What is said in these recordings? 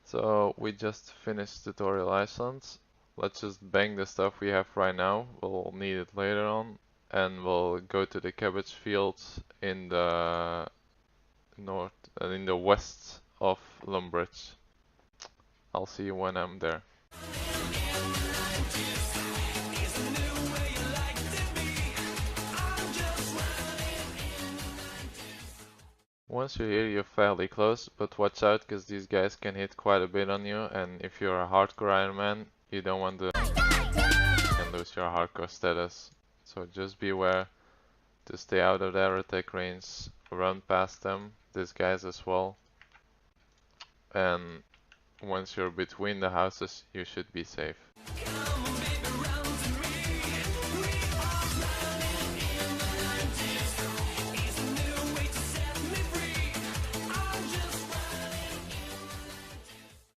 So we just finished tutorial Iceland. Let's just bang the stuff we have right now. We'll need it later on. And we'll go to the cabbage fields in the north and in the west of Lumbridge. I'll see you when I'm there. Once you're here, you're fairly close, but watch out because these guys can hit quite a bit on you, and if you're a hardcore Iron Man, you don't want to and lose your hardcore status. So just beware to stay out of their attack range, run past them, these guys as well, and once you're between the houses, you should be safe.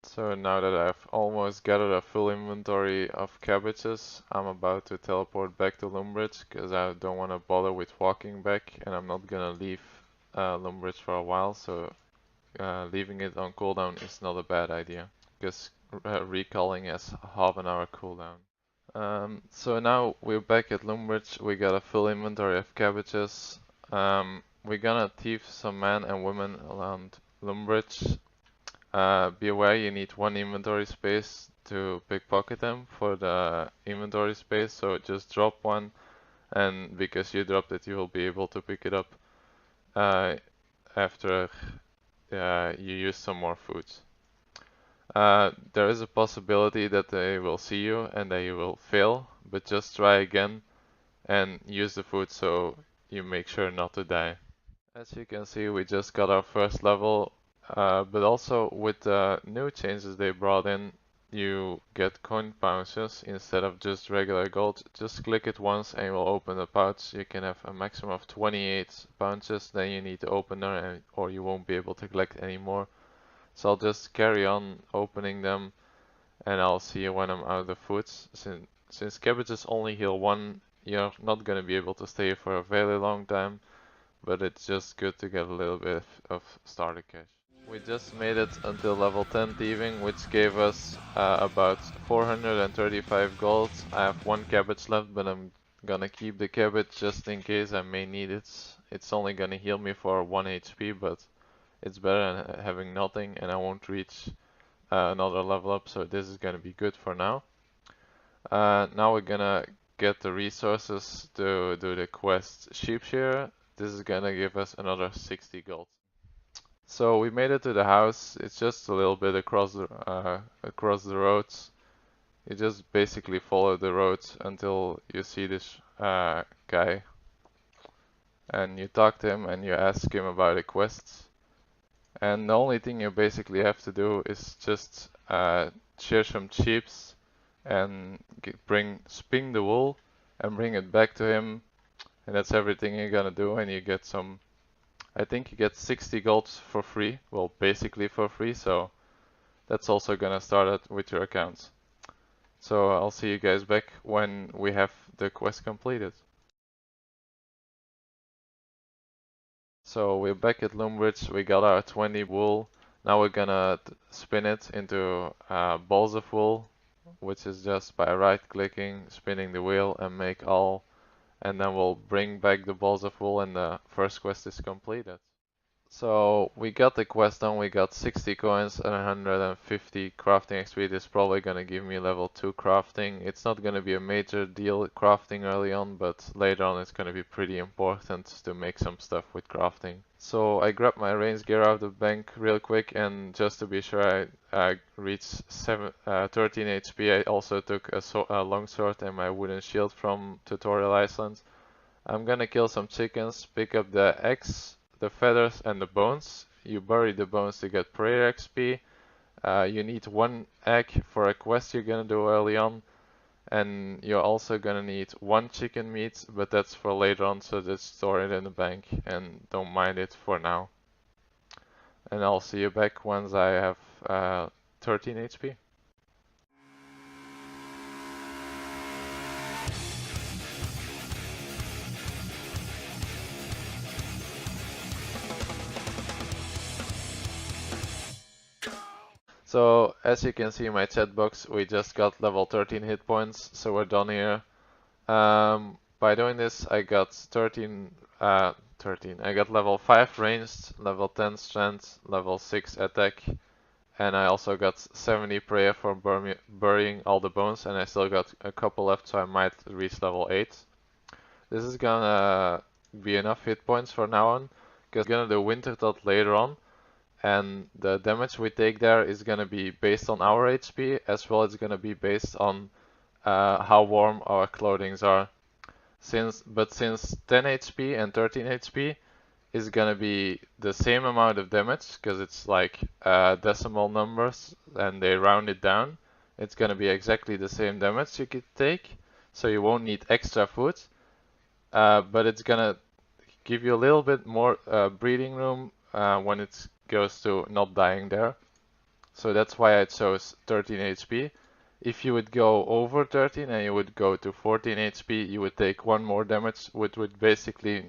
So now that I've almost gathered a full inventory of cabbages, I'm about to teleport back to Lumbridge because I don't want to bother with walking back, and I'm not gonna leave Lumbridge for a while, so leaving it on cooldown is not a bad idea because recalling has half an hour cooldown. So now we're back at Lumbridge, we got a full inventory of cabbages. We're gonna thief some men and women around Lumbridge. Be aware you need one inventory space to pickpocket them for the inventory space, so just drop one, and because you dropped it you will be able to pick it up after you use some more foods. There is a possibility that they will see you and that you will fail, but just try again and use the food so you make sure not to die. As you can see, we just got our first level. But also with the new changes they brought in, you get coin pouches instead of just regular gold. Just click it once and it will open a pouch. You can have a maximum of 28 pouches, then you need to open them or you won't be able to collect any more. So I'll just carry on opening them and I'll see you when I'm out of foods. Since cabbages only heal one, you're not going to be able to stay for a very long time, but it's just good to get a little bit of starter cash. We just made it until level 10 thieving, which gave us about 435 gold. I have one cabbage left, but I'm gonna keep the cabbage just in case I may need it. It's only gonna heal me for 1 HP, but it's better than having nothing, and I won't reach another level up, so this is gonna be good for now. Now we're gonna get the resources to do the quest Sheep Shearer. This is gonna give us another 60 gold. So we made it to the house. It's just a little bit across the roads. You just basically follow the roads until you see this guy, and you talk to him and you ask him about the quests. And the only thing you basically have to do is just shear some sheeps and spin the wool and bring it back to him, and that's everything you're gonna do. And you get some. I think you get 60 gold for free, well basically for free, so that's also gonna start it with your accounts. So I'll see you guys back when we have the quest completed. So we're back at Lumbridge, we got our 20 wool. Now we're gonna spin it into balls of wool, which is just by right clicking, spinning the wheel and make all. And then we'll bring back the balls of wool and the first quest is completed. So we got the quest done, we got 60 coins and 150 crafting XP. This is probably gonna give me level 2 crafting. It's not gonna be a major deal crafting early on, but later on it's gonna be pretty important to make some stuff with crafting. So I grabbed my range gear out of the bank real quick, and just to be sure I reached 13 HP, I also took a longsword and my wooden shield from Tutorial Iceland. I'm gonna kill some chickens, pick up the eggs, the feathers and the bones. You bury the bones to get prayer XP. You need one egg for a quest you're gonna do early on, and you're also gonna need one chicken meat, but that's for later on, so just store it in the bank and don't mind it for now. And I'll see you back once I have 13 HP. So as you can see in my chat box, we just got level 13 hit points, so we're done here. By doing this, I got 13. I got level 5 ranged, level 10 strength, level 6 attack, and I also got 70 prayer for burying all the bones, and I still got a couple left, so I might reach level 8. This is gonna be enough hit points for now on, because we're gonna do winter dot later on, and the damage we take there is gonna be based on our HP, as well as gonna be based on how warm our clothings are. Since 10 HP and 13 HP is gonna be the same amount of damage, because it's like decimal numbers and they round it down. It's gonna be exactly the same damage you could take, so you won't need extra food, but it's gonna give you a little bit more breathing room when it goes to not dying there. So that's why I chose 13 HP. If you would go over 13 and you would go to 14 HP, you would take 1 more damage, which would basically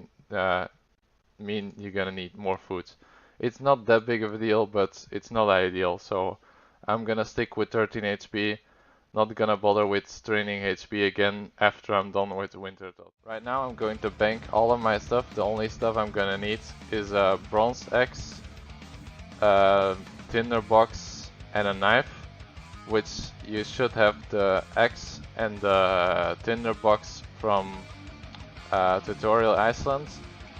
mean you're gonna need more food. It's not that big of a deal, but it's not ideal, so I'm gonna stick with 13 HP. Not gonna bother with training HP again after I'm done with Winter Dot. Right now I'm going to bank all of my stuff. The only stuff I'm gonna need is a bronze axe, tinder box and a knife, which you should have the axe and the tinder box from Tutorial Iceland,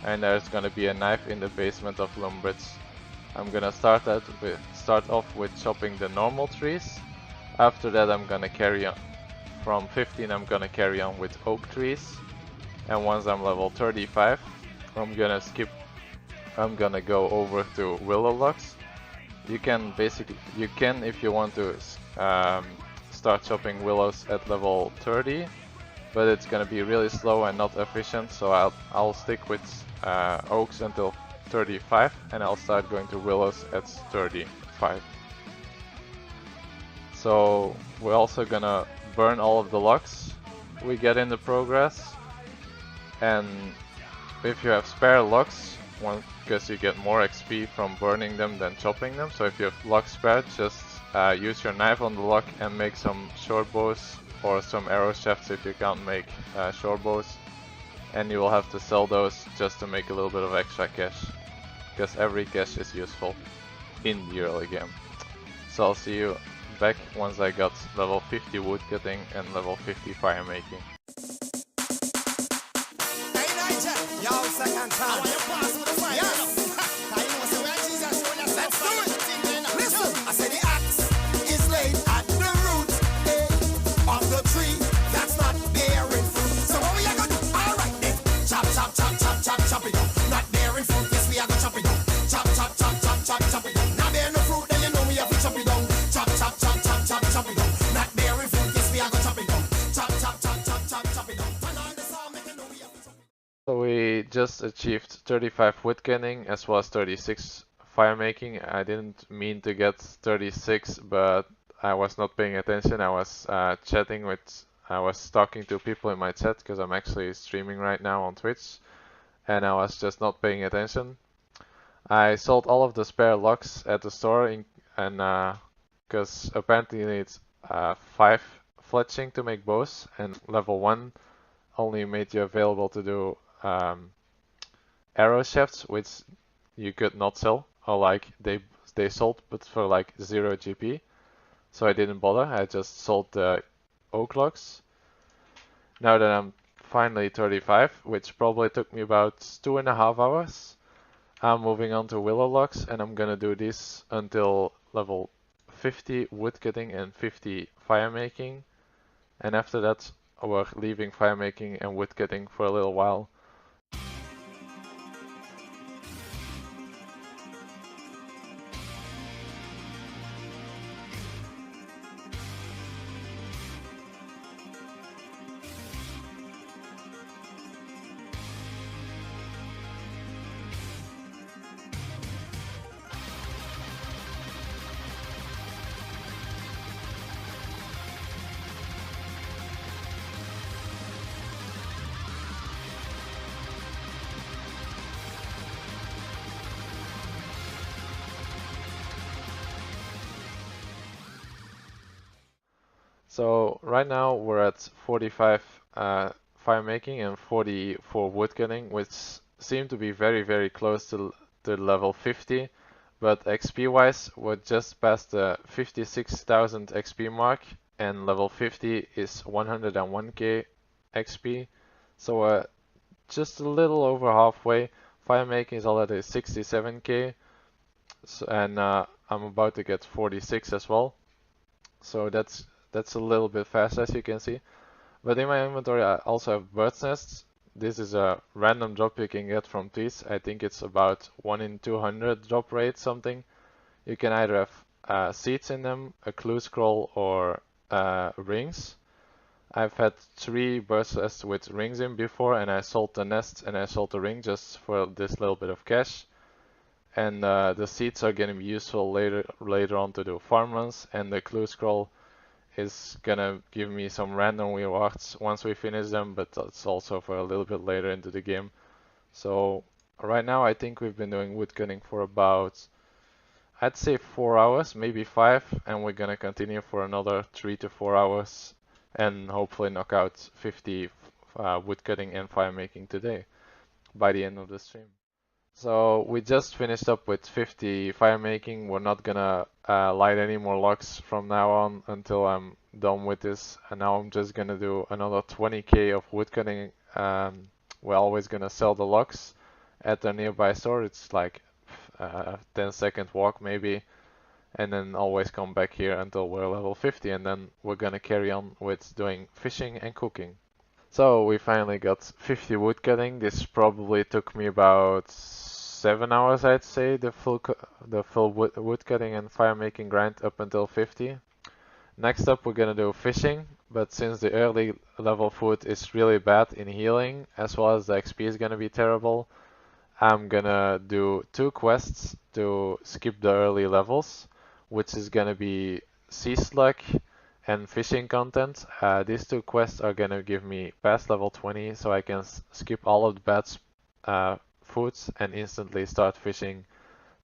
and there's gonna be a knife in the basement of Lumbridge. I'm gonna start off with chopping the normal trees. After that I'm gonna carry on. From 15 I'm gonna carry on with oak trees, and once I'm level 35 I'm gonna go over to willow logs. You can if you want to start chopping willows at level 30, but it's gonna be really slow and not efficient, so I'll stick with oaks until 35 and I'll start going to willows at 35. So we're also gonna burn all of the logs we get in the progress, and if you have spare logs, because you get more XP from burning them than chopping them, so if you have logs spared, just use your knife on the log and make some short bows or some arrow shafts if you can't make short bows, and you will have to sell those just to make a little bit of extra cash, because every cash is useful in the early game. So I'll see you back once I got level 50 woodcutting and level 50 fire making. So we just achieved 35 woodcutting as well as 36 fire making. I didn't mean to get 36, but I was not paying attention. I was I was talking to people in my chat because I'm actually streaming right now on Twitch, and I was just not paying attention. I sold all of the spare logs at the store, because apparently you need 5 fletching to make bows, and level 1 only made you available to do arrow shafts, which you could not sell, or like they sold but for like 0 GP, so I didn't bother. I just sold the oak logs. Now that I'm finally 35, which probably took me about 2.5 hours, I'm moving on to willow logs, and I'm gonna do this until level 50 woodcutting and 50 fire making, and after that we're leaving fire making and woodcutting for a little while. So right now we're at 45 fire making and 44 wood cutting, which seem to be very close to level 50. But XP wise, we're just past the 56,000 XP mark, and level 50 is 101k XP. So just a little over halfway. Fire making is already 67k, so, and I'm about to get 46 as well. So that's a little bit fast, as you can see. But in my inventory I also have bird's nests. This is a random drop you can get from trees. I think it's about 1 in 200 drop rate something. You can either have seeds in them, a clue scroll, or rings. I've had 3 bird's nests with rings in before, and I sold the nest and I sold the ring just for this little bit of cash. And the seeds are going to be useful later on to do farm runs, and the clue scroll is gonna give me some random rewards once we finish them, but that's also for a little bit later into the game. So right now I think we've been doing woodcutting for about, I'd say 4 hours, maybe 5, and we're gonna continue for another 3 to 4 hours and hopefully knock out 50 woodcutting and fire making today by the end of the stream. So we just finished up with 50 fire making. We're not gonna light any more logs from now on until I'm done with this. And now I'm just gonna do another 20k of wood cutting. We're always gonna sell the logs at the nearby store. It's like a 10-second walk maybe. And then always come back here until we're level 50. And then we're gonna carry on with doing fishing and cooking. So we finally got 50 wood cutting. This probably took me about 7 hours, I'd say, the full wood cutting and fire making grind up until 50. Next up we're gonna do fishing, but since the early level food is really bad in healing, as well as the XP is gonna be terrible, I'm gonna do 2 quests to skip the early levels, which is gonna be sea slug and fishing content. These 2 quests are gonna give me past level 20, so I can skip all of the bad foods and instantly start fishing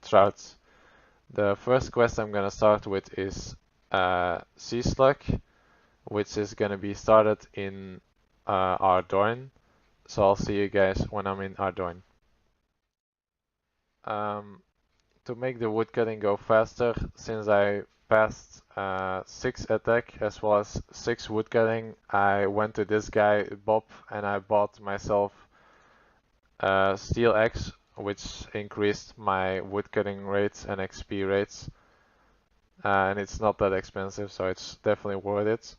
trouts. The first quest I'm gonna start with is sea slug, which is gonna be started in Ardougne. So I'll see you guys when I'm in Ardougne. To make the woodcutting go faster, since I passed 6 attack as well as 6 woodcutting, I went to this guy Bob and I bought myself steel axe, which increased my woodcutting rates and XP rates, and it's not that expensive, so it's definitely worth it.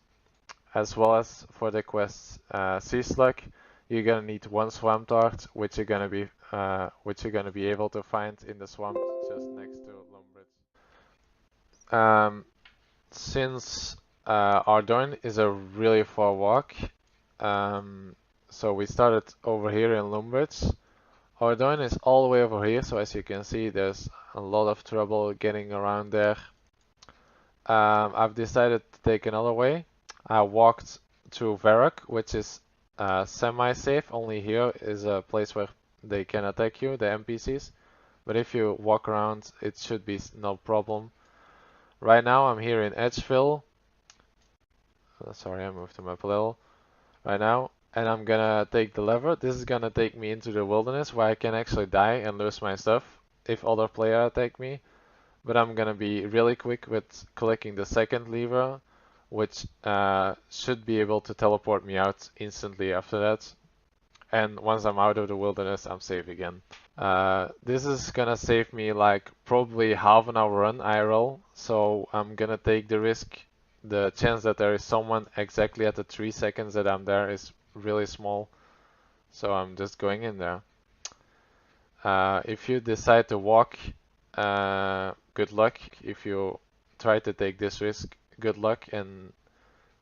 As well as for the quest sea slug, you're gonna need 1 swamp dart, which you're gonna be able to find in the swamp just next to Lumbridge. Since Ardougne is a really far walk, so we started over here in Lumbridge. Ardougne is all the way over here, so as you can see, there's a lot of trouble getting around there. I've decided to take another way. I walked through Varrock, which is semi-safe. Only here is a place where they can attack you, the NPCs. But if you walk around, it should be no problem. Right now I'm here in Edgeville. Sorry, I moved to map a little. Right now, and I'm gonna take the lever. This is gonna take me into the wilderness where I can actually die and lose my stuff if other players attack me. But I'm gonna be really quick with clicking the second lever, which should be able to teleport me out instantly after that. And once I'm out of the wilderness, I'm safe again. This is gonna save me like probably half an hour run IRL, so I'm gonna take the risk. The chance that there is someone exactly at the 3 seconds that I'm there is really small, so I'm just going in there. If you decide to walk, good luck. If you try to take this risk, good luck, and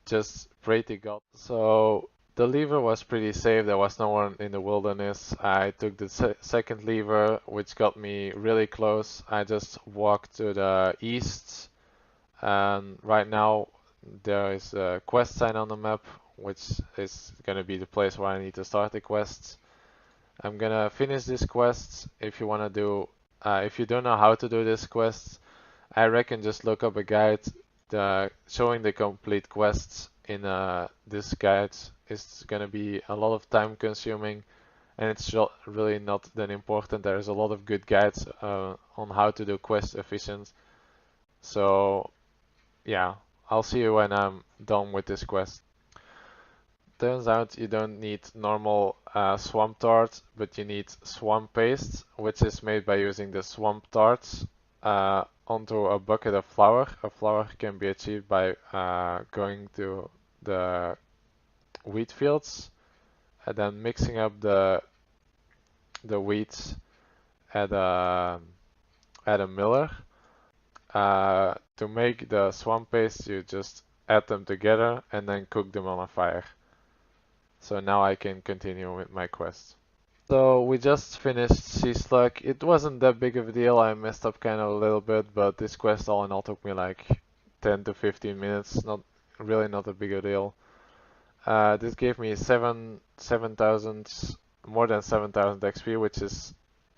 just pray to God. So the lever was pretty safe. There was no one in the wilderness. I took the second lever, which got me really close. I just walked to the east, and right now there is a quest sign on the map, which is going to be the place where I need to start the quests. I'm gonna finish this quest. If you wanna do, if you don't know how to do this quest, I reckon just look up a guide showing the complete quests in this guide is gonna be a lot of time consuming, and it's really not that important. There's a lot of good guides on how to do quest efficient. So yeah, I'll see you when I'm done with this quest. Turns out you don't need normal swamp tart, but you need swamp paste, which is made by using the swamp tarts onto a bucket of flour. A flour can be achieved by going to the wheat fields and then mixing up the wheat at a miller. To make the swamp paste, you just add them together and then cook them on a fire. So now I can continue with my quest. So we just finished Sea Slug. It wasn't that big of a deal. I messed up kind of a little bit, but this quest all in all took me like 10 to 15 minutes. Not really not a big a deal. This gave me 7,000, more than 7,000 XP, which is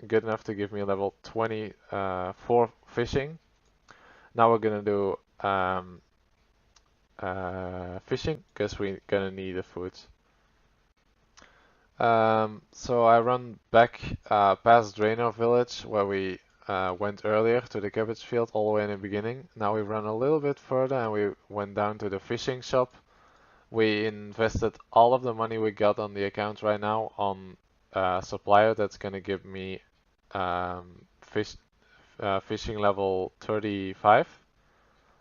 good enough to give me level 24 fishing. Now we're gonna do fishing because we're gonna need the food. So I run back past Draenor village where we went earlier to the cabbage field all the way in the beginning. Now we run a little bit further and we went down to the fishing shop. We invested all of the money we got on the account right now on supplier that's gonna give me fishing level 35.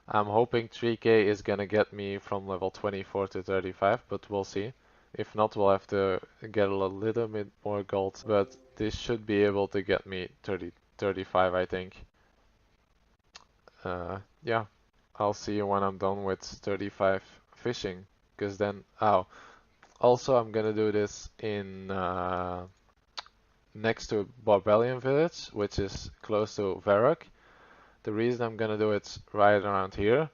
I'm hoping 3k is gonna get me from level 24 to 35, but we'll see. If not, we'll have to get a little bit more gold, but this should be able to get me 35, I think. Yeah, I'll see you when I'm done with 35 fishing, because then, also I'm gonna do this in next to Barbarian Village, which is close to Varrock. The reason I'm gonna do it right around here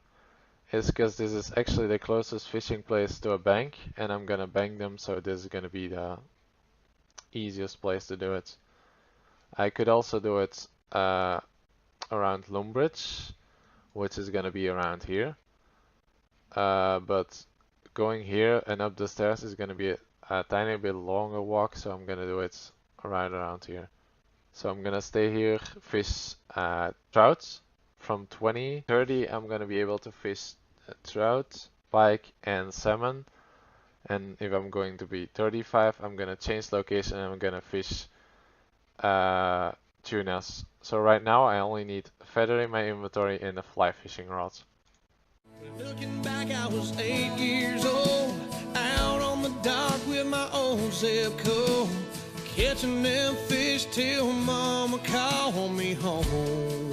is because this is actually the closest fishing place to a bank, and I'm gonna bank them, so this is gonna be the easiest place to do it. I could also do it around Lumbridge, which is gonna be around here. But going here and up the stairs is gonna be a tiny bit longer walk, so I'm gonna do it right around here. So I'm gonna stay here, fish trouts. From 30, I'm gonna be able to fish trout, pike, and salmon. And if I'm going to be 35, I'm gonna change location and I'm gonna fish tunas. So right now I only need feather in my inventory and a fly fishing rod. Looking back, I was 8 years old, out on the dock with my old zip code, catching them fish till mama called me home.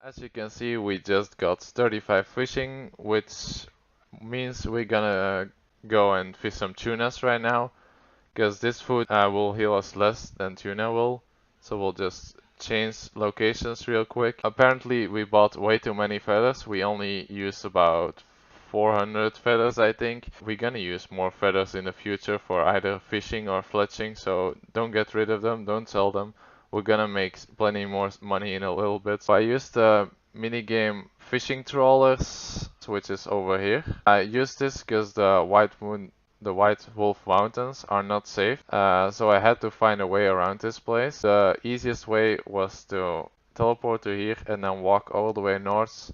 As you can see, we just got 35 fishing, which means we're gonna go and fish some tunas right now, because this food will heal us less than tuna will. So we'll just change locations real quick. Apparently we bought way too many feathers. We only used about 400 feathers, I think. We're gonna use more feathers in the future for either fishing or fletching, so don't get rid of them, don't sell them. We're gonna make plenty more money in a little bit. So I used the minigame fishing trawlers, which is over here. I used this because the White Wolf Mountains are not safe, so I had to find a way around this place. The easiest way was to teleport to here and then walk all the way north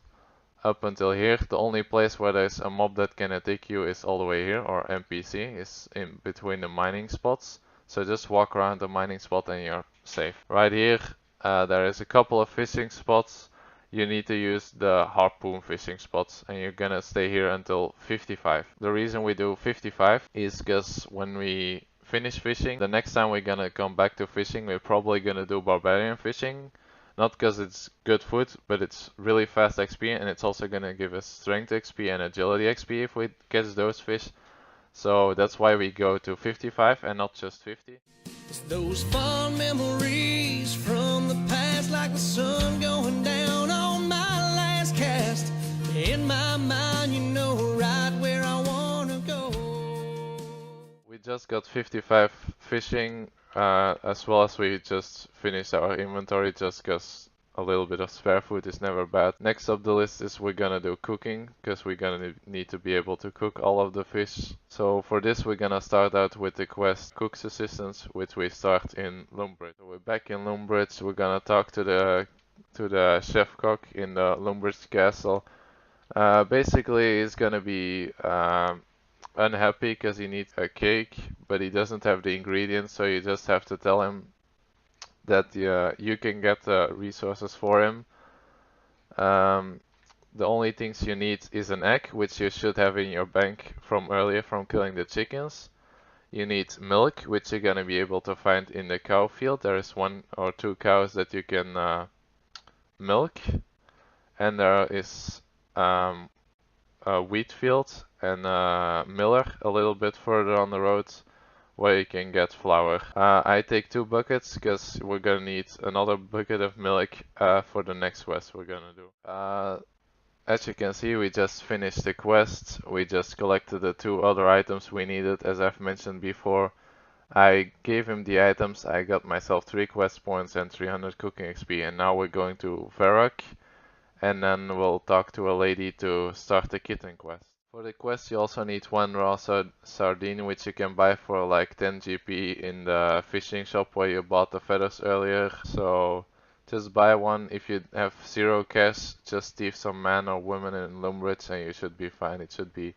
up until here. The only place where there's a mob that can attack you is all the way here, or NPC is in between the mining spots. So just walk around the mining spot and you're safe. Right here there is a couple of fishing spots. You need to use the harpoon fishing spots and you're gonna stay here until 55. The reason we do 55 is because when we finish fishing, the next time we're gonna come back to fishing, we're probably gonna do barbarian fishing. Not because it's good food, but it's really fast XP and it's also gonna give us strength XP and agility XP if we catch those fish. So that's why we go to 55 and not just 50. It's those fond memories from the past, like the sun going down on my last cast. In my mind, you know right where I wanna go. We just got 55 fishing, as well as we just finished our inventory just because a little bit of spare food is never bad. Next up the list is we're gonna do cooking, because we're gonna need to be able to cook all of the fish. So for this we're gonna start out with the quest Cook's Assistance, which we start in Lumbridge. So we're back in Lumbridge, we're gonna talk to the chef cook in the Lumbridge castle. Basically he's gonna be unhappy because he needs a cake, but he doesn't have the ingredients, so you just have to tell him that you can get the resources for him. The only things you need is an egg, which you should have in your bank from earlier from killing the chickens. You need milk, which you're gonna be able to find in the cow field. There is 1 or 2 cows that you can milk, and there is a wheat field and a miller a little bit further on the road where you can get flour. I take 2 buckets because we're gonna need another bucket of milk for the next quest we're gonna do. As you can see, we just finished the quest. We just collected the 2 other items we needed, as I've mentioned before. I gave him the items, I got myself 3 quest points and 300 cooking XP, and now we're going to Varrock, and then we'll talk to a lady to start the kitten quest. For the quest you also need 1 raw sardine, which you can buy for like 10 GP in the fishing shop where you bought the feathers earlier. So just buy one. If you have 0 cash, just thieve some man or woman in Lumbridge and you should be fine. It should be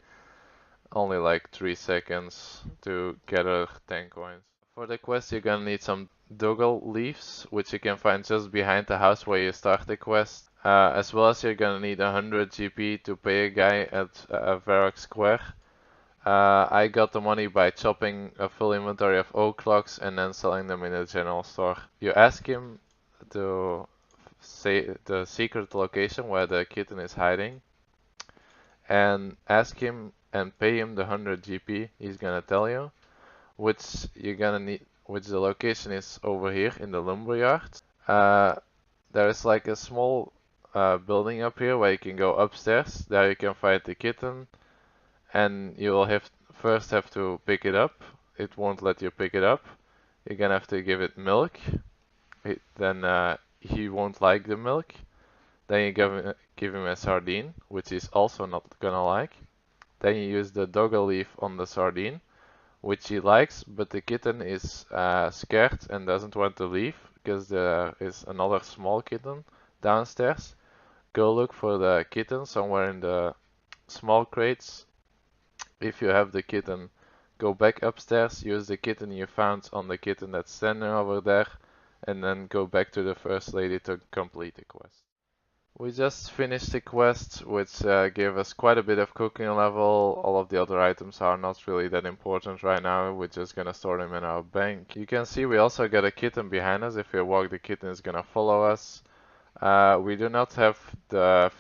only like 3 seconds to gather 10 coins. For the quest you're gonna need some doggle leaves, which you can find just behind the house where you start the quest. As well as you're gonna need 100 GP to pay a guy at Varrock Square. I got the money by chopping a full inventory of oak logs and then selling them in the general store. You ask him to say the secret location where the kitten is hiding, and ask him and pay him the 100 GP. He's gonna tell you, which you're gonna need, which the location is over here in the lumberyard. There is like a small building up here where you can go upstairs. There you can find the kitten, and you will first have to pick it up. It won't let you pick it up. You're gonna have to give it milk. Then he won't like the milk. Then you give him a sardine, which he's also not gonna like. Then you use the doggle leaf on the sardine, which he likes, but the kitten is scared and doesn't want to leave because there is another small kitten downstairs. Go look for the kitten somewhere in the small crates. If you have the kitten, go back upstairs, use the kitten you found on the kitten that's standing over there, and then go back to the first lady to complete the quest. We just finished the quest, which gave us quite a bit of cooking level. All of the other items are not really that important right now. We're just gonna store them in our bank. You can see we also got a kitten behind us. If we walk, the kitten is gonna follow us. We do not have the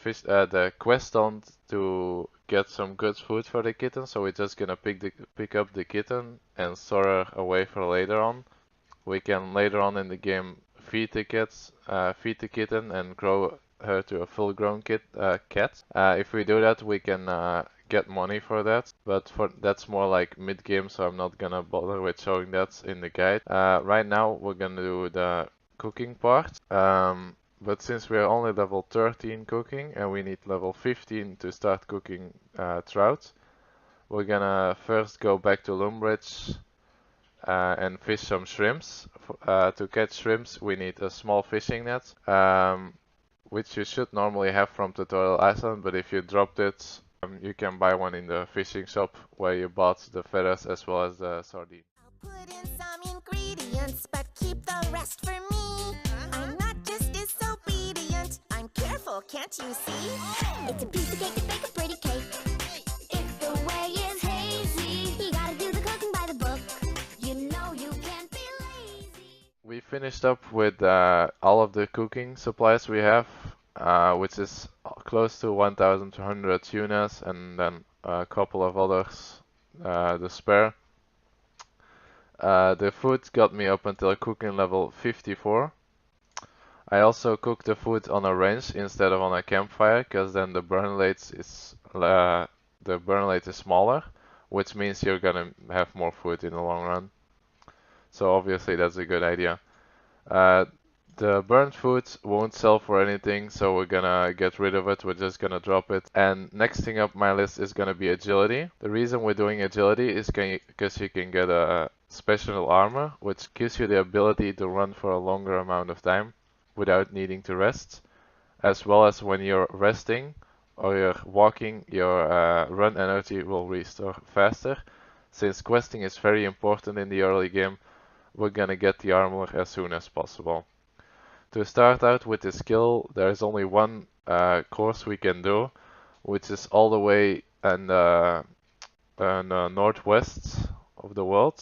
quest on to get some good food for the kitten, so we're just gonna pick up the kitten and store her away for later on. We can later on in the game feed the kitten and grow her to a full-grown cat. If we do that, we can get money for that, but that's more like mid-game, so I'm not gonna bother with showing that in the guide. Right now, we're gonna do the cooking part. But since we're only level 13 cooking and we need level 15 to start cooking trout, we're gonna first go back to Lumbridge and fish some shrimps. To catch shrimps we need a small fishing net, which you should normally have from Tutorial Island, but if you dropped it, you can buy one in the fishing shop where you bought the feathers as well as the sardine. I'll put in some ingredients, but keep the rest for me. I'm not just disobedient, I'm careful, can't you see? It's a piece of cake to bake a pretty cake. If the way is hazy, you gotta do the cooking by the book. You know you can't be lazy. We finished up with all of the cooking supplies we have, which is close to 1,200 tunas and then a couple of others, the spare. The food got me up until cooking level 54. I also cooked the food on a range instead of on a campfire, because then the burn rate is smaller, which means you're gonna have more food in the long run. So obviously that's a good idea. The burnt food won't sell for anything, so we're gonna get rid of it. We're just gonna drop it. And next thing up my list is gonna be agility. The reason we're doing agility is because you can get a special armor, which gives you the ability to run for a longer amount of time without needing to rest, as well as when you're resting or you're walking, your run energy will restore faster. Since questing is very important in the early game, we're gonna get the armor as soon as possible. To start out with the skill, there is only one course we can do, which is all the way in the northwest of the world,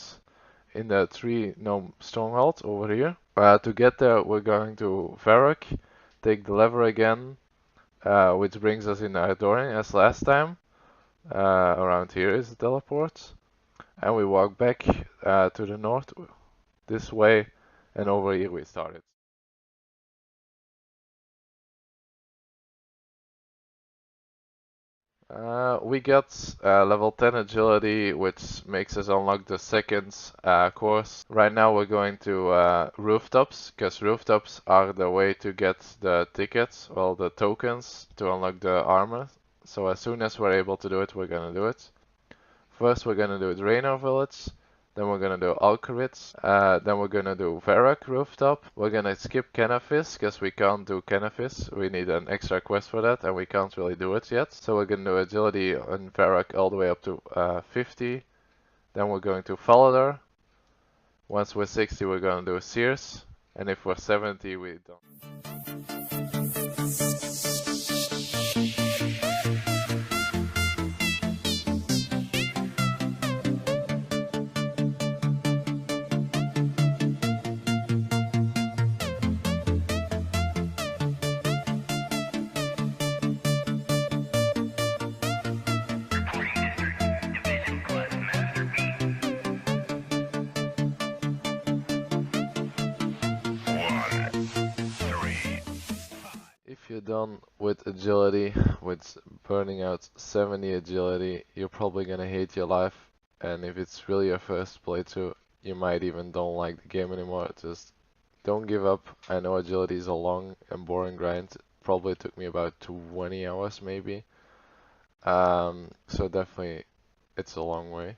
in the Tree Gnome Stronghold over here. To get there, we're going to Varrock, take the lever again, which brings us in Ardorian as last time. Around here is the teleport, and we walk back to the north this way, and over here we started. We got level 10 agility, which makes us unlock the second course. Right now we're going to rooftops, because rooftops are the way to get the tickets, well, the tokens to unlock the armor. So as soon as we're able to do it, we're gonna do it. First we're gonna do Draenor Village, then we're gonna do Alcaritz, then we're gonna do Varrock Rooftop. We're gonna skip Canafis, because we can't do Canafis. We need an extra quest for that, and we can't really do it yet. So we're gonna do Agility on Varrock all the way up to 50. Then we're going to Falador. Once we're 60, we're gonna do Sears. And if we're 70, we don't. If you're done with agility, with burning out 70 agility, you're probably gonna hate your life, and if it's really your first playthrough, you might even don't like the game anymore. Just don't give up. I know agility is a long and boring grind. Probably took me about 20 hours maybe. So definitely it's a long way.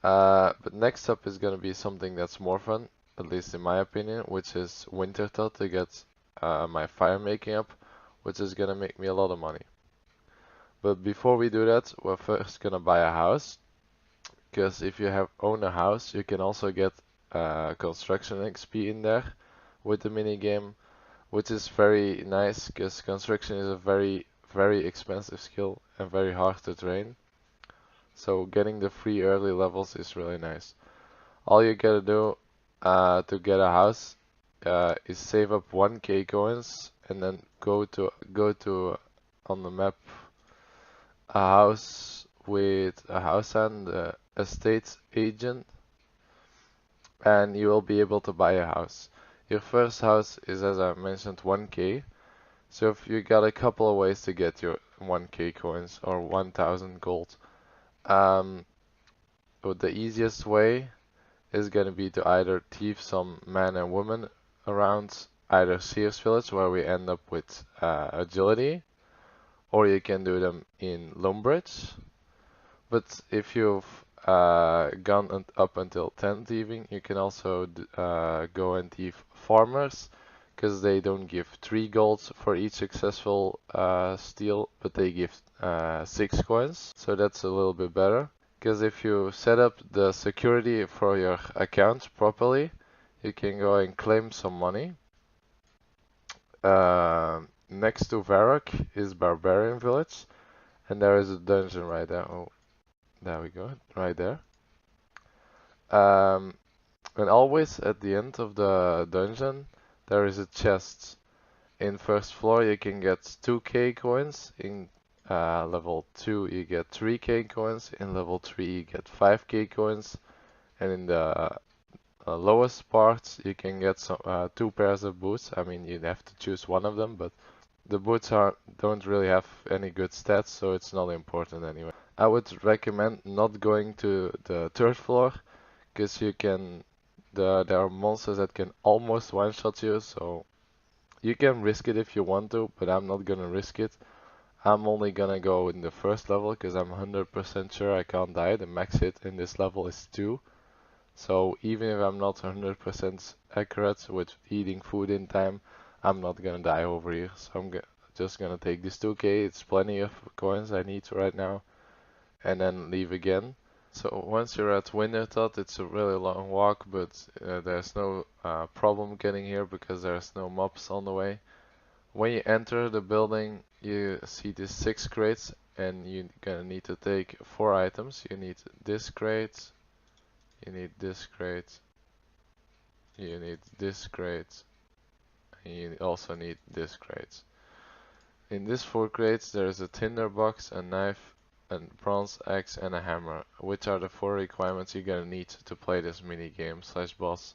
But next up is gonna be something that's more fun, at least in my opinion, which is Wintertot to get my fire making up, which is gonna make me a lot of money. But before we do that, we're first gonna buy a house, because if you own a house, you can also get construction XP in there with the minigame, which is very nice, because construction is a very, very expensive skill and very hard to train. So getting the free early levels is really nice. All you gotta do to get a house is save up 1k coins and then go to on the map a house with a house and estate agent, and you will be able to buy a house. Your first house is, as I mentioned, 1k. So if you got a couple of ways to get your 1k coins or 1000 gold. But the easiest way is gonna be to either thieve some men and women around either Sears Village, where we end up with agility, or you can do them in Lumbridge. But if you've gone up until 10 thieving, you can also go and thieve farmers, because they don't give 3 golds for each successful steal, but they give 6 coins, so that's a little bit better. Because if you set up the security for your account properly, you can go and claim some money. Next to Varrock is Barbarian Village, and there is a dungeon right there. Oh, there we go, right there. And always at the end of the dungeon, there is a chest. In first floor, you can get 2k coins. In level 2, you get 3k coins. In level 3, you get 5k coins. And in the lowest parts, you can get some 2 pairs of boots. I mean, you'd have to choose one of them, but the boots don't really have any good stats, so it's not important anyway. I would recommend not going to the 3rd floor, because you can There are monsters that can almost one-shot you, so you can risk it if you want to, but I'm not gonna risk it. I'm only gonna go in the first level because I'm 100% sure I can't die. The max hit in this level is 2. So even if I'm not 100% accurate with eating food in time, I'm not gonna die over here. So I'm just gonna take this 2k. It's plenty of coins I need right now, and then leave again. So once you're at Wintertot, it's a really long walk, but there's no problem getting here because there's no mobs on the way. When you enter the building, you see these 6 crates, and you're gonna need to take 4 items. You need this crate, you need this crate, you need this crate, and you also need this crate. In these 4 crates, there is a tinderbox, a knife, a bronze axe, and a hammer, which are the 4 requirements you're gonna need to play this mini game slash boss.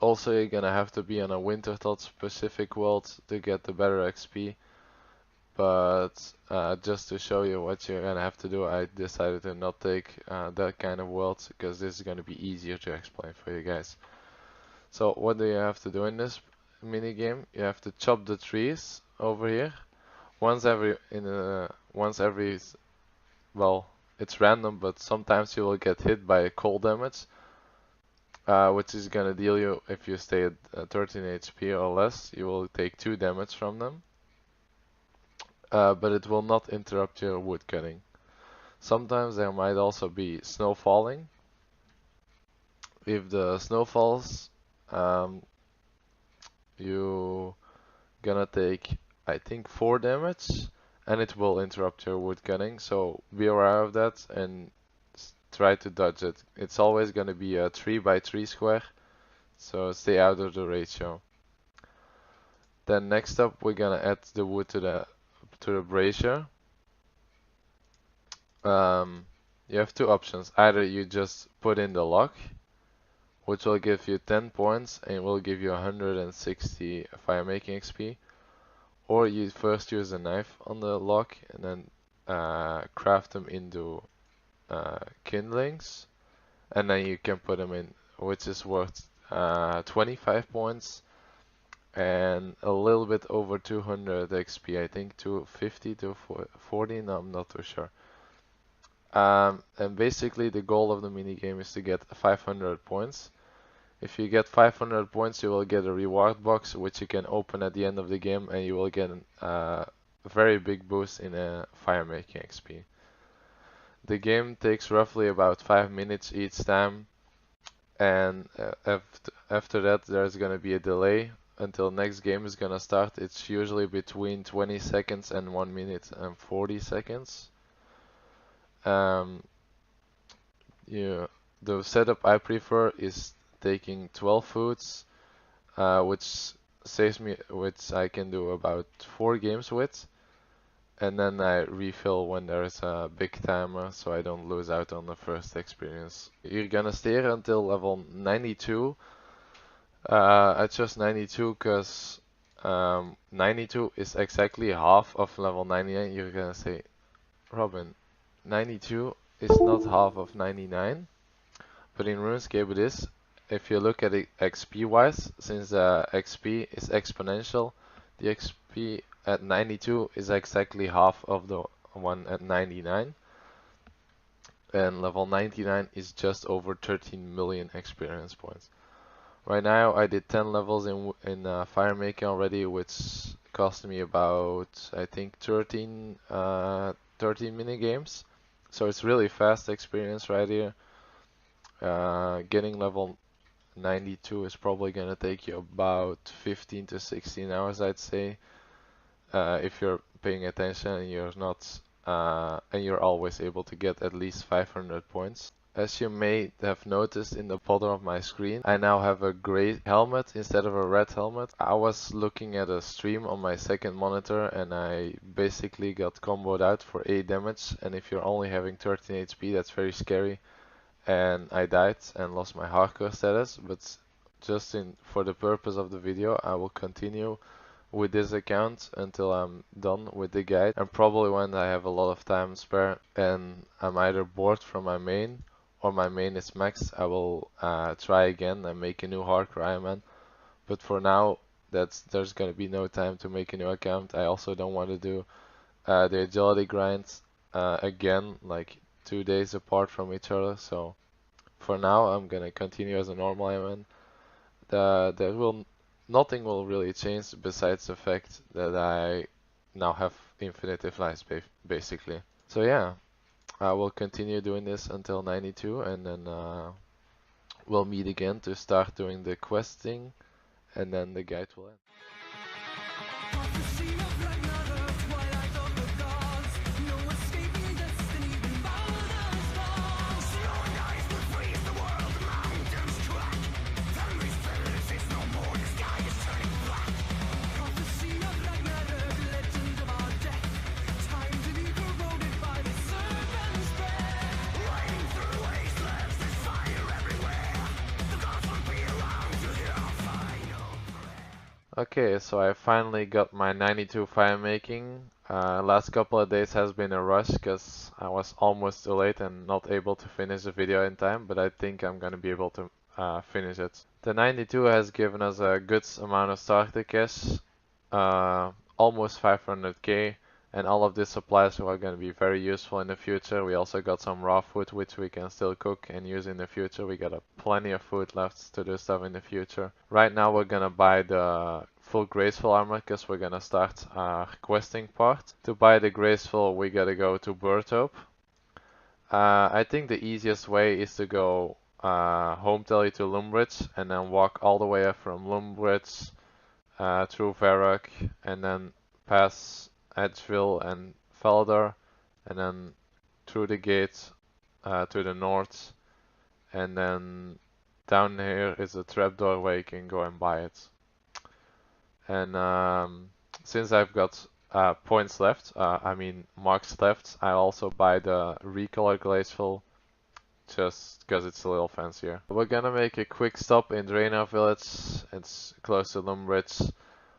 Also, you're gonna have to be on a Wintertot specific world to get the better XP. But just to show you what you're gonna have to do, I decided to not take that kind of world because this is gonna be easier to explain for you guys. So what do you have to do in this mini game? You have to chop the trees over here once every well, it's random, but sometimes you will get hit by cold damage, which is gonna deal you if you stay at 13 HP or less. You will take 2 damage from them. But it will not interrupt your wood cutting. Sometimes there might also be snow falling. If the snow falls, you gonna take, I think, 4 damage, and it will interrupt your wood cutting. So be aware of that and try to dodge it. It's always gonna be a 3x3 square, so stay out of the ratio. Then next up, we're gonna add the wood to the brazier. You have 2 options. Either you just put in the lock, which will give you 10 points and will give you 160 fire making XP, or you first use a knife on the lock and then craft them into kindlings, and then you can put them in, which is worth 25 points and a little bit over 200 XP. I think 250 to 40, no, I'm not too sure. And basically the goal of the mini game is to get 500 points. If you get 500 points, you will get a reward box, which you can open at the end of the game, and you will get a very big boost in fire making XP. The game takes roughly about 5 minutes each time, and after that there's gonna be a delay until next game is gonna start. It's usually between 20 seconds and 1 minute and 40 seconds. The setup I prefer is taking 12 foods, which I can do about 4 games with, and then I refill when there is a big timer, so I don't lose out on the first experience. You're gonna stay here until level 92. I chose 92 because 92 is exactly half of level 99. You're gonna say, Robin, 92 is not half of 99, but in RuneScape it is. If you look at it XP wise, since the XP is exponential, the XP at 92 is exactly half of the one at 99, and level 99 is just over 13 million experience points. Right now I did 10 levels in fire making already, which cost me about, I think, 13 mini games. So it's really fast experience right here. Getting level 92 is probably gonna take you about 15 to 16 hours, I'd say, if you're paying attention and you're not and you're always able to get at least 500 points. As you may have noticed in the bottom of my screen, I now have a gray helmet instead of a red helmet. I was looking at a stream on my second monitor and I basically got comboed out for 8 damage, and if you're only having 13 HP, that's very scary. And I died and lost my hardcore status, but just for the purpose of the video, I will continue with this account until I'm done with the guide, and probably when I have a lot of time spare and I'm either bored from my main or my main is maxed, I will try again and make a new hardcore Iron Man. But for now, there's gonna be no time to make a new account. I also don't want to do the agility grind again, like 2 days apart from each other. So for now, I'm gonna continue as a normal Iron Man. Nothing will really change besides the fact that I now have infinitive lives basically. So yeah, I will continue doing this until 92, and then we'll meet again to start doing the questing, and then the guide will end. Okay, so I finally got my 92 fire making. Last couple of days has been a rush because I was almost too late and not able to finish the video in time, but I think I'm gonna be able to finish it. The 92 has given us a good amount of starter cash, almost 500k, and all of these supplies are gonna be very useful in the future. We also got some raw food which we can still cook and use in the future. We got plenty of food left to do stuff in the future. Right now we're gonna buy the full graceful armor because we're gonna start our questing part. To buy the graceful we gotta go to Burthope. I think the easiest way is to go home tally to Lumbridge and then walk all the way up from Lumbridge through Varrock and then pass Edgeville and Felder and then through the gate to the north, and then down here is a trapdoor where you can go and buy it. And since I've got points left, I mean marks left, I also buy the recolor graceful just because it's a little fancier. We're gonna make a quick stop in Draenor Village. It's close to Lumbridge.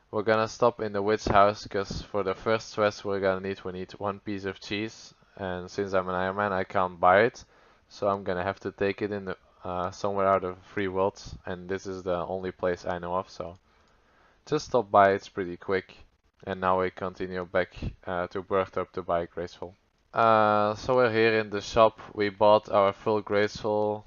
We're gonna stop in the witch house because for the first quest we need 1 piece of cheese, and since I'm an Iron Man I can't buy it, so I'm gonna have to take it in the somewhere out of the free world, and this is the only place I know of, so just stop by, it's pretty quick. And now we continue back to Burthope to buy graceful. So we're here in the shop. We bought our full graceful.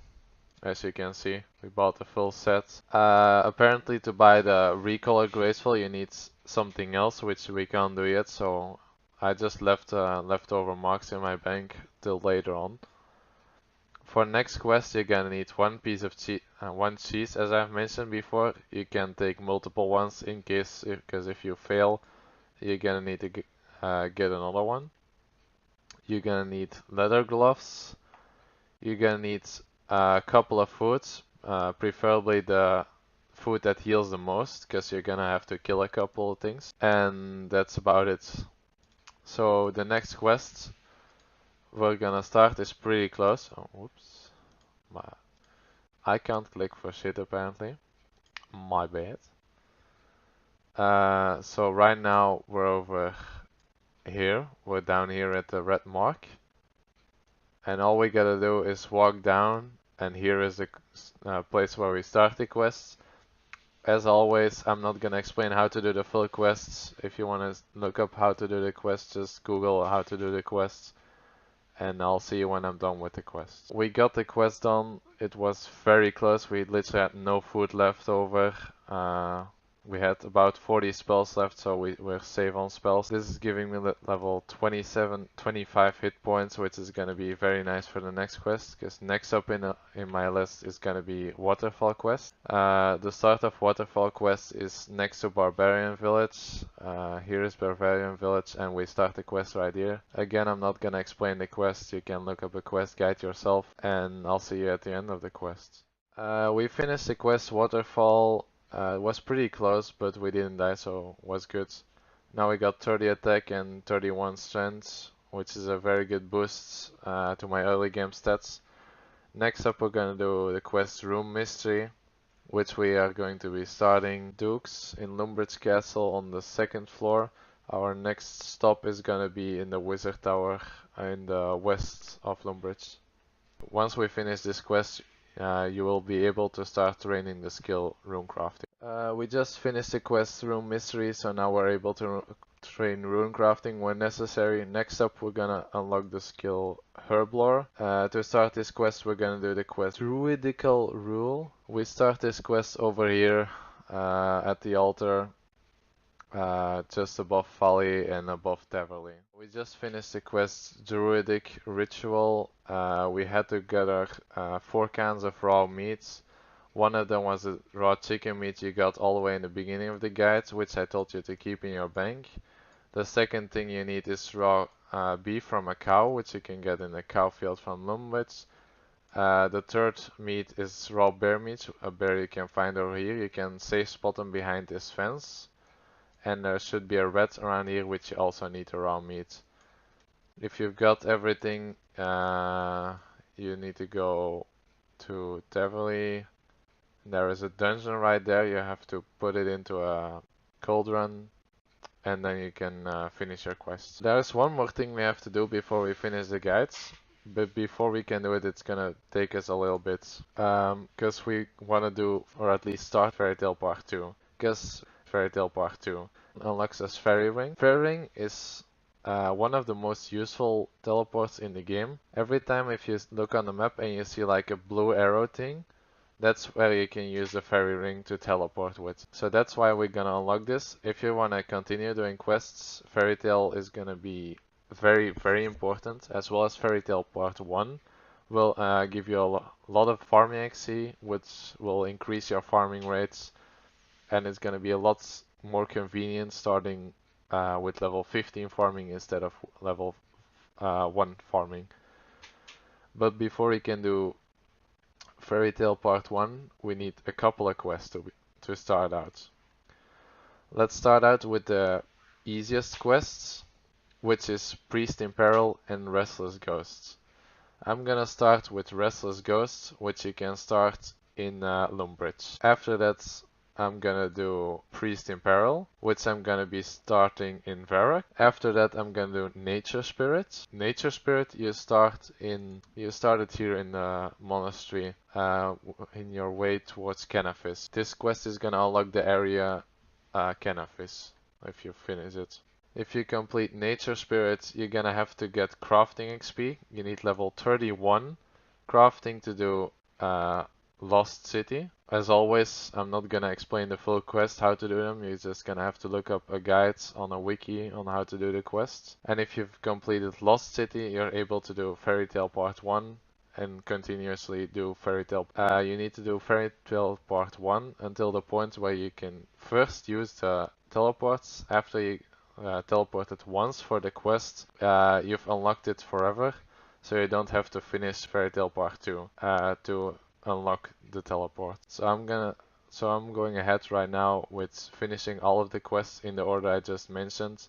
As you can see, we bought the full set. Apparently to buy the recolor graceful you need something else, which we can't do yet, so I just left leftover marks in my bank till later on. For next quest you're gonna need 1 piece of one cheese, as I've mentioned before. You can take multiple ones in case, because if you fail you're gonna need to get another one. You're gonna need leather gloves. You're gonna need a couple of foods, preferably the food that heals the most, because you're gonna have to kill a couple of things. And that's about it. So the next quest we're gonna start is pretty close. Oh, whoops. I can't click for shit apparently. My bad. So right now we're over here. We're down here at the red mark. And all we gotta do is walk down, and here is the place where we start the quests. As always, I'm not gonna explain how to do the full quests. If you wanna look up how to do the quests, just Google how to do the quests. And I'll see you when I'm done with the quest. We got the quest done. It was very close. We literally had no food left over. We had about 40 spells left, so we're safe on spells. This is giving me level 25 hit points, which is gonna be very nice for the next quest, because next up in my list is gonna be Waterfall quest. The start of Waterfall quest is next to Barbarian Village. Here is Barbarian Village, and we start the quest right here. Again, I'm not gonna explain the quest. You can look up a quest guide yourself, and I'll see you at the end of the quest. We finished the quest Waterfall. It was pretty close, but we didn't die, so it was good. Now we got 30 attack and 31 strength, which is a very good boost to my early game stats. Next up we're gonna do the quest Room Mystery, which we are going to be starting Dukes in Lumbridge Castle on the 2nd floor. Our next stop is gonna be in the Wizard Tower in the west of Lumbridge. Once we finish this quest, you will be able to start training the skill rune crafting. We just finished the quest Rune Mystery, so now we're able to train rune crafting when necessary. Next up, we're gonna unlock the skill Herblore. To start this quest, we're gonna do the quest Druidical Rule. We start this quest over here at the altar, just above Folly and above Taverley. We just finished the quest Druidic Ritual. We had to gather 4 cans of raw meats. One of them was a raw chicken meat you got all the way in the beginning of the guide, which I told you to keep in your bank. The second thing you need is raw beef from a cow, which you can get in the cow field from Lumbridge. The third meat is raw bear meat, a bear you can find over here. You can safe spot them behind this fence. And there should be a rat around here, which you also need a raw meat. If you've got everything, you need to go to Taverley. There is a dungeon right there. You have to put it into a cauldron, and then you can finish your quest. There's one more thing we have to do before we finish the guides. But before we can do it, it's gonna take us a little bit. Because we want to do, or at least start Fairy Tale Part 2. Because Fairy Tale Part 2 unlocks us Fairy Ring. Fairy Ring is one of the most useful teleports in the game. Every time if you look on the map and you see like a blue arrow thing, that's where you can use the Fairy Ring to teleport with. So that's why we're gonna unlock this. If you wanna continue doing quests, Fairy Tale is gonna be very, very important, as well as Fairy Tale Part 1 will give you a lot of farming XC, which will increase your farming rates, and it's gonna be a lot more convenient starting with level 15 farming instead of level 1 farming. But before we can do Fairy Tale Part 1, we need a couple of quests to start out. Let's start out with the easiest quests, which is Priest in Peril and Restless Ghosts. I'm gonna start with Restless Ghosts, which you can start in Lumbridge. After that, I'm gonna do Priest in Peril, which I'm gonna be starting in Varrock. After that, I'm gonna do Nature Spirit. Nature Spirit, you started here in the monastery, in your way towards Canafis. This quest is gonna unlock the area Canafis if you finish it. If you complete Nature Spirit, you're gonna have to get crafting XP. You need level 31 crafting to do Lost City. As always, I'm not gonna explain the full quest how to do them. You're just gonna have to look up a guide on a wiki on how to do the quests. And if you've completed Lost City, you're able to do Fairy Tale Part 1 and continuously do Fairy Tale. You need to do Fairy Tale Part 1 until the point where you can first use the teleports. After you teleported once for the quest, you've unlocked it forever, so you don't have to finish Fairy Tale Part 2 to unlock the teleport. So I'm going ahead right now with finishing all of the quests in the order I just mentioned,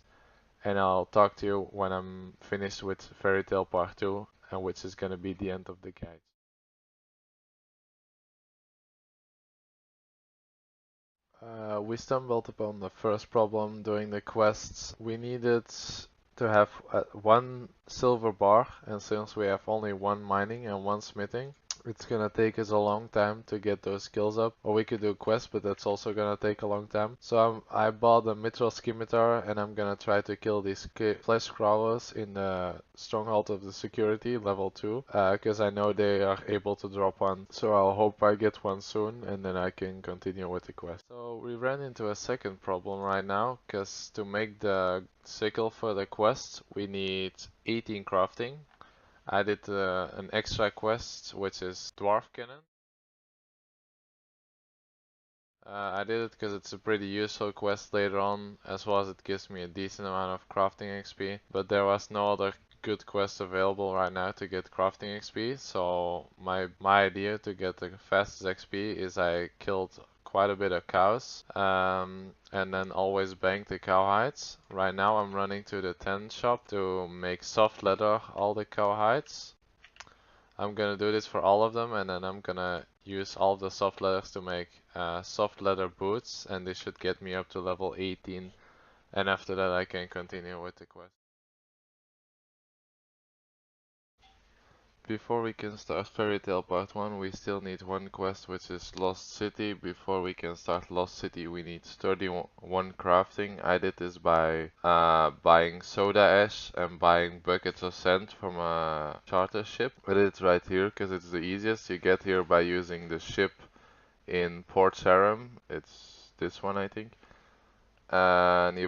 and I'll talk to you when I'm finished with Fairy Tale Part 2, and which is gonna be the end of the guide. We stumbled upon the first problem doing the quests. We needed to have 1 silver bar, and since we have only 1 mining and 1 smithing, it's gonna take us a long time to get those skills up. Or we could do quests, but that's also gonna take a long time. So I bought a Mithril Scimitar, and I'm gonna try to kill these flesh crawlers in the Stronghold of the Security, level 2. Because I know they are able to drop one. So I'll hope I get one soon, and then I can continue with the quest. So we ran into a second problem right now, because to make the sickle for the quest, we need 18 crafting. I did an extra quest, which is Dwarf Cannon. I did it because it's a pretty useful quest later on, as well as it gives me a decent amount of crafting XP. But there was no other good quest available right now to get crafting XP, so my idea to get the fastest XP is I killed quite a bit of cows, and then always bank the cow hides. Right now I'm running to the tan shop to make soft leather all the cow hides. I'm gonna do this for all of them, and then I'm gonna use all the soft leathers to make soft leather boots, and this should get me up to level 18, and after that I can continue with the quest. Before we can start Fairy Tale Part 1, we still need one quest, which is Lost City. Before we can start Lost City, we need 31 crafting. I did this by buying soda ash and buying buckets of sand from a charter ship. I did it right here because it's the easiest. You get here by using the ship in Port Sarum. It's this one, I think. And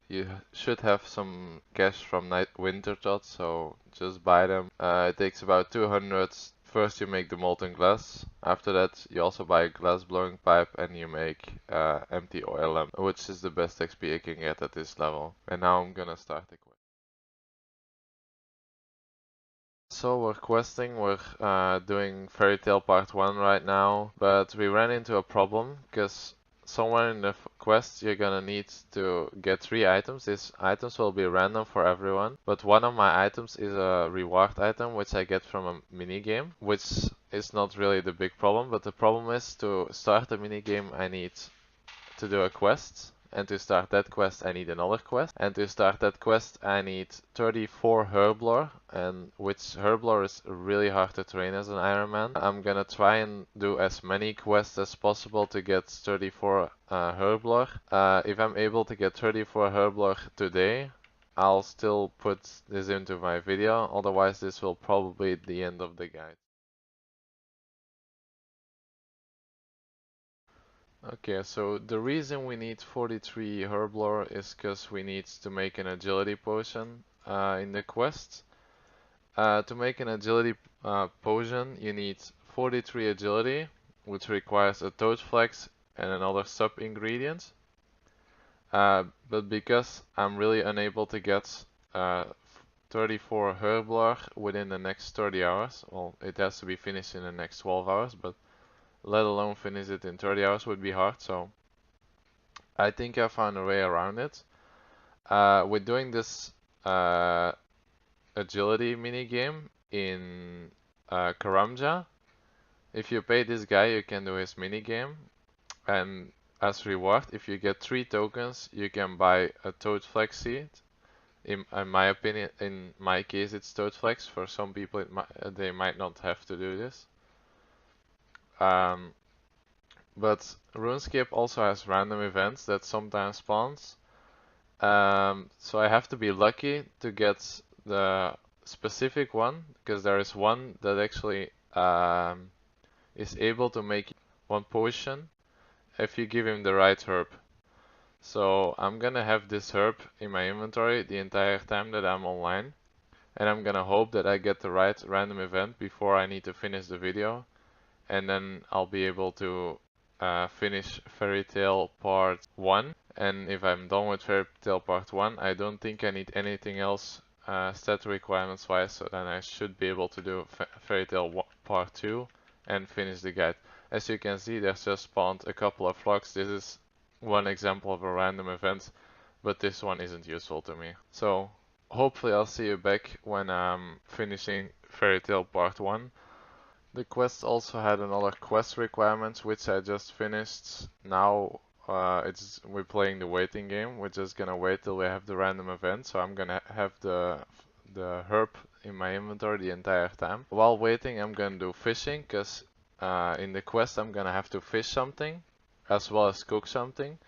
you should have some cash from winter tots, so just buy them. It takes about 200. First you make the molten glass. After that you also buy a glass blowing pipe and you make empty oil lamp, which is the best XP you can get at this level. And now I'm gonna start the quest. So we're questing, we're doing Fairy Tale Part 1 right now, but we ran into a problem because somewhere in the quest you're gonna need to get 3 items. These items will be random for everyone, but one of my items is a reward item which I get from a mini game, which is not really the big problem, but the problem is to start a mini game I need to do a quest, and to start that quest I need another quest, and to start that quest I need 34 herblore, and which herblore is really hard to train as an Iron Man. I'm gonna try and do as many quests as possible to get 34 herblore. If I'm able to get 34 herblore today, I'll still put this into my video, otherwise this will probably be the end of the guide. Okay, so the reason we need 43 herblore is because we need to make an agility potion in the quest. To make an agility potion, you need 43 agility, which requires a toad flax and another sub-ingredient. But because I'm really unable to get 34 herblore within the next 30 hours, well, it has to be finished in the next 12 hours, but let alone finish it in 30 hours would be hard, so I think I found a way around it. We're doing this agility minigame in Karamja. If you pay this guy, you can do his minigame, and as reward, if you get 3 tokens, you can buy a toad flax seed. In my opinion, in my case, it's toad flax. For some people, they might not have to do this. But RuneScape also has random events that sometimes spawns. So I have to be lucky to get the specific one, because there is one that actually is able to make one potion if you give him the right herb. So I'm gonna have this herb in my inventory the entire time that I'm online, and I'm gonna hope that I get the right random event before I need to finish the video, and then I'll be able to finish Fairy Tale Part 1. And if I'm done with Fairy Tale Part 1, I don't think I need anything else stat requirements wise, so then I should be able to do Fairy Tale Part 2 and finish the guide. As you can see, there's just spawned a couple of logs. This is one example of a random event, but this one isn't useful to me. So hopefully I'll see you back when I'm finishing Fairy Tale Part 1. The quest also had another quest requirement, which I just finished. Now we're playing the waiting game. We're just gonna wait till we have the random event. So I'm gonna have the herb in my inventory the entire time. While waiting, I'm gonna do fishing, because in the quest I'm gonna have to fish something as well as cook something.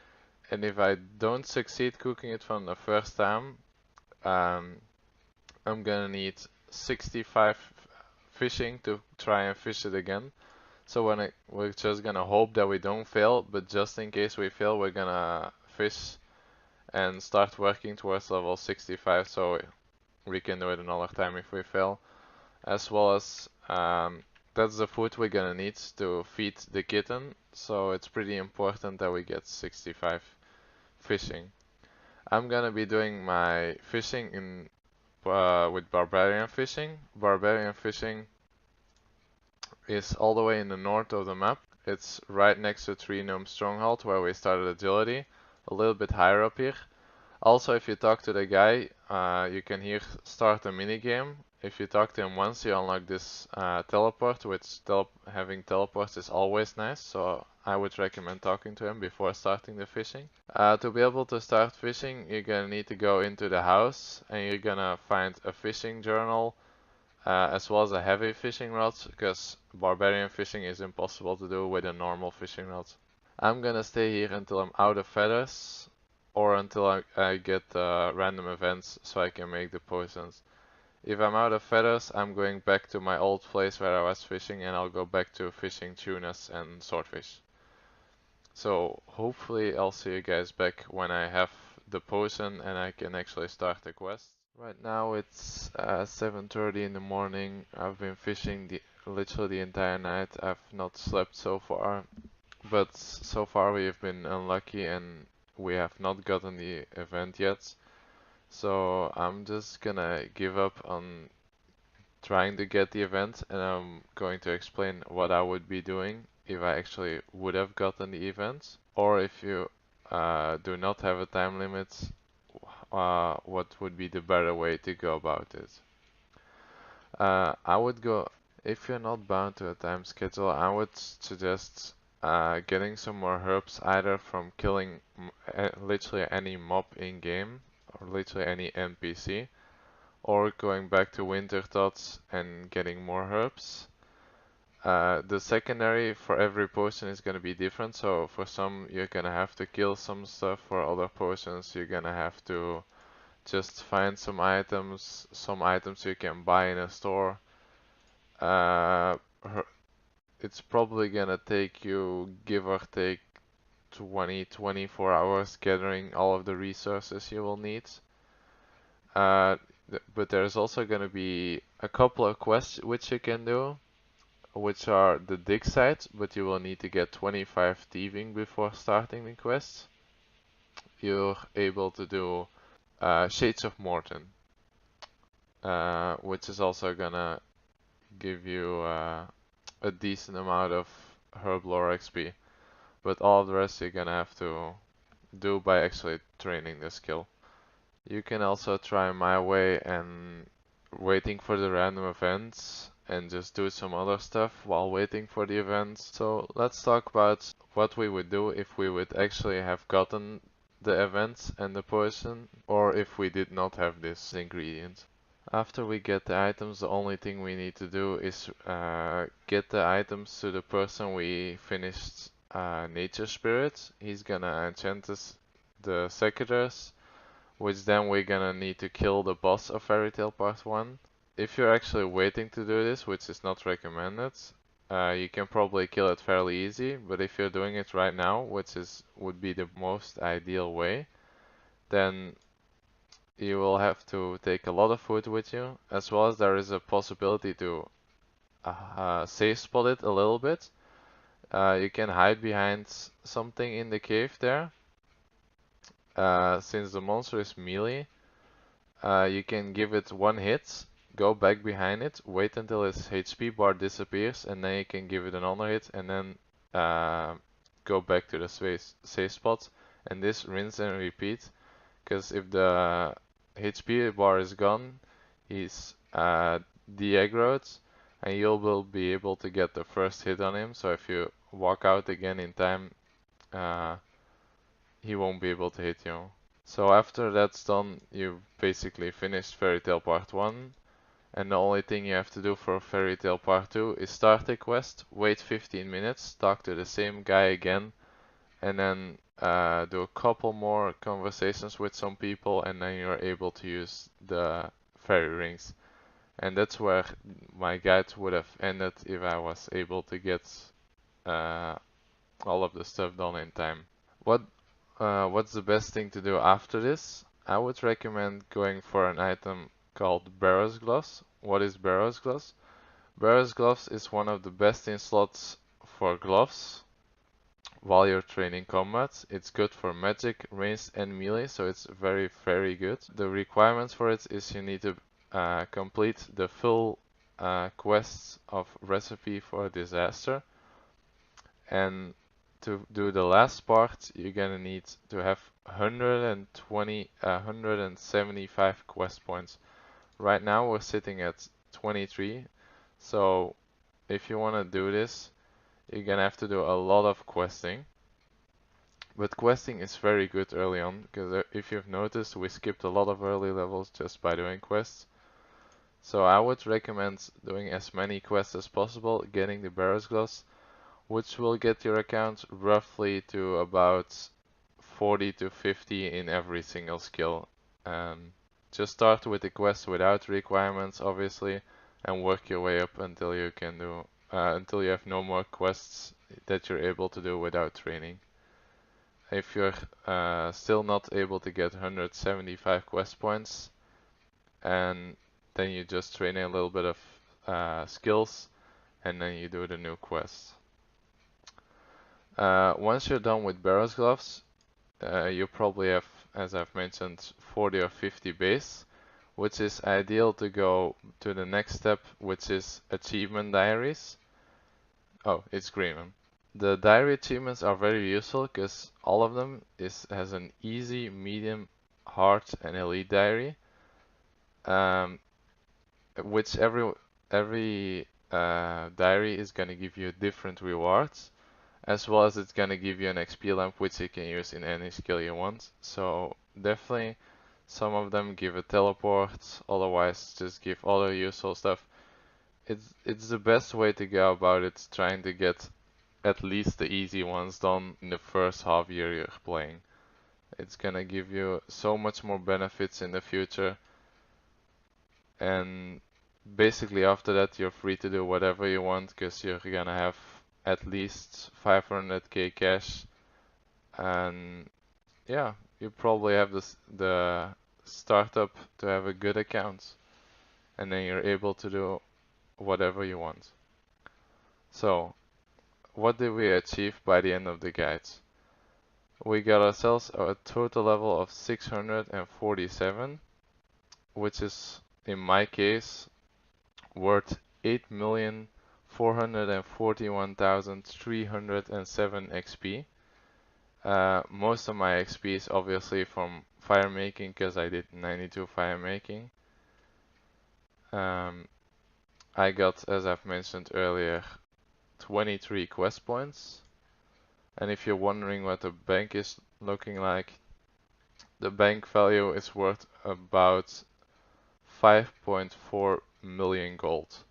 And if I don't succeed cooking it from the first time, I'm gonna need 65 fishing to try and fish it again. So we're just gonna hope that we don't fail, but just in case we fail, we're gonna fish and start working towards level 65, so we can do it another time if we fail. As well as that's the food we're gonna need to feed the kitten, so it's pretty important that we get 65 fishing. I'm gonna be doing my fishing in with barbarian fishing. Barbarian fishing is all the way in the north of the map. It's right next to Tree Gnome Stronghold where we started agility, a little bit higher up here. Also, if you talk to the guy, you can here start a minigame. If you talk to him once, you unlock this teleport, which having teleports is always nice, so I would recommend talking to him before starting the fishing. To be able to start fishing, you're gonna need to go into the house, and you're gonna find a fishing journal, as well as a heavy fishing rod, because barbarian fishing is impossible to do with a normal fishing rod. I'm gonna stay here until I'm out of feathers, or until I get random events so I can make the poisons. If I'm out of feathers, I'm going back to my old place where I was fishing, and I'll go back to fishing tunas and swordfish. So hopefully I'll see you guys back when I have the potion and I can actually start the quest. Right now it's 7:30 in the morning. I've been fishing literally the entire night. I've not slept so far, but so far we have been unlucky and we have not gotten the event yet. So I'm just gonna give up on trying to get the event, and I'm going to explain what I would be doing if I actually would have gotten the event, or if you do not have a time limit, what would be the better way to go about it. I would go, if you're not bound to a time schedule, I would suggest getting some more herbs, either from killing literally any mob in game, or literally any NPC, or going back to winter thoughts and getting more herbs. The secondary for every potion is going to be different, so for some you're going to have to kill some stuff, for other potions you're going to have to just find some items you can buy in a store. It's probably going to take you, give or take, 24 hours gathering all of the resources you will need. But there's also going to be a couple of quests which you can do, which are the dig site, but you will need to get 25 thieving before starting the quest. You're able to do Shades of Morton, which is also gonna give you a decent amount of herb lore XP, but all of the rest you're gonna have to do by actually training the skill. You can also try my way and waiting for the random events and just do some other stuff while waiting for the events. So let's talk about what we would do if we would actually have gotten the events and the poison, or if we did not have this ingredient. After we get the items, the only thing we need to do is get the items to the person we finished Nature Spirit. He's gonna enchant us the secateurs, which then we're gonna need to kill the boss of Fairy Tail Part 1. If you're actually waiting to do this, which is not recommended, you can probably kill it fairly easy, but if you're doing it right now, which would be the most ideal way, then you will have to take a lot of food with you, as well as there is a possibility to safe spot it a little bit. You can hide behind something in the cave there. Since the monster is melee, you can give it one hit, go back behind it, wait until its HP bar disappears, and then you can give it another hit, and then go back to the safe spot. And this rinse and repeat, because if the HP bar is gone, he's de-aggroed, and you will be able to get the first hit on him. So if you walk out again in time, he won't be able to hit you. So after that's done, you've basically finished Fairy Tail Part 1, and the only thing you have to do for Fairy Tail Part 2 is start a quest, wait 15 minutes, talk to the same guy again, and then do a couple more conversations with some people, and then you're able to use the fairy rings. And that's where my guide would have ended if I was able to get all of the stuff done in time. What's the best thing to do after this? I would recommend going for an item called Barrow's Gloves. What is Barrow's Gloves? Barrow's Gloves is one of the best in slots for gloves while you're training combat. It's good for magic, ranged and melee, so it's very, very good. The requirements for it is you need to complete the full quests of Recipe for Disaster, and to do the last part, you're gonna need to have 175 quest points. Right now we're sitting at 23, so if you wanna do this, you're gonna have to do a lot of questing. But questing is very good early on, because if you've noticed, we skipped a lot of early levels just by doing quests. So I would recommend doing as many quests as possible, getting the Barrow's Gloves, which will get your account roughly to about 40 to 50 in every single skill. Just start with the quest without requirements, obviously, and work your way up until you can do until you have no more quests that you're able to do without training. If you're still not able to get 175 quest points, and then you just train a little bit of skills, and then you do the new quests. Once you're done with Barrow's Gloves, you probably have, as I've mentioned, 40 or 50 base, which is ideal to go to the next step, which is achievement diaries. Oh, it's green one. The diary achievements are very useful because all of them has an easy, medium, hard, and elite diary, which every diary is going to give you different rewards, as well as it's going to give you an XP lamp, which you can use in any skill you want. So definitely some of them give a teleport, otherwise just give other useful stuff. It's the best way to go about it, trying to get at least the easy ones done in the first half year you're playing. It's gonna give you so much more benefits in the future, and basically after that you're free to do whatever you want because you're gonna have at least 500k cash, and yeah, you probably have the startup to have a good account, and then you're able to do whatever you want. So, what did we achieve by the end of the guide? We got ourselves a total level of 647, which is, in my case, worth 8,441,307 XP. Most of my XP is obviously from fire making because I did 92 fire making. I got, as I've mentioned earlier, 23 quest points. And if you're wondering what the bank is looking like, the bank value is worth about 5.4 million gold,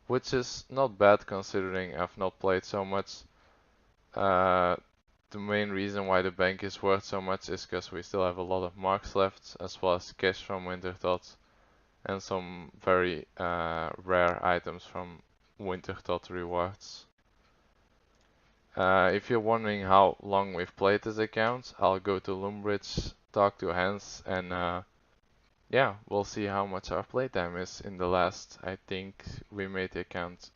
which is not bad considering I've not played so much. The main reason why the bank is worth so much is because we still have a lot of marks left, as well as cash from Wintertot, and some very rare items from Wintertot rewards. If you're wondering how long we've played this account, I'll go to Loombridge, talk to Hans, and yeah, we'll see how much our playtime is in the last, I think we made the account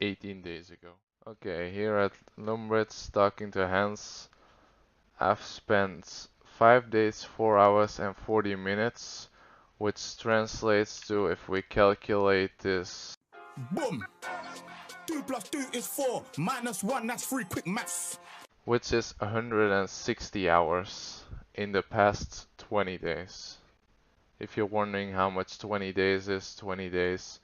18 days ago. Okay, here at Loombridge, talking to Hans, I've spent 5 days, 4 hours and 40 minutes, which translates to, if we calculate this, Boom! 2 plus 2 is 4, minus 1, that's 3, quick maths. which is 160 hours in the past 20 days. If you're wondering how much 20 days is, 20 days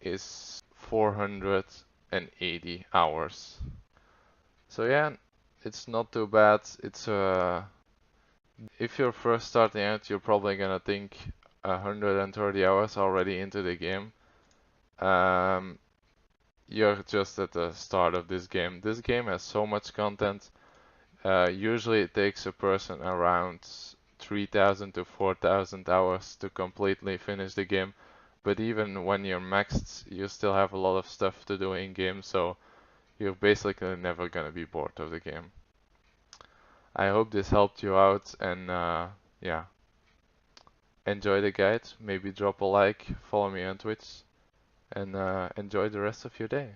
is 480 hours. So yeah, it's not too bad. It's if you're first starting out, you're probably gonna think 130 hours already into the game. You're just at the start of this game. This game has so much content. Usually it takes a person around 3,000 to 4,000 hours to completely finish the game. But even when you're maxed, you still have a lot of stuff to do in game, so you're basically never gonna be bored of the game. I hope this helped you out, and yeah, enjoy the guide. Maybe drop a like, follow me on Twitch, and enjoy the rest of your day.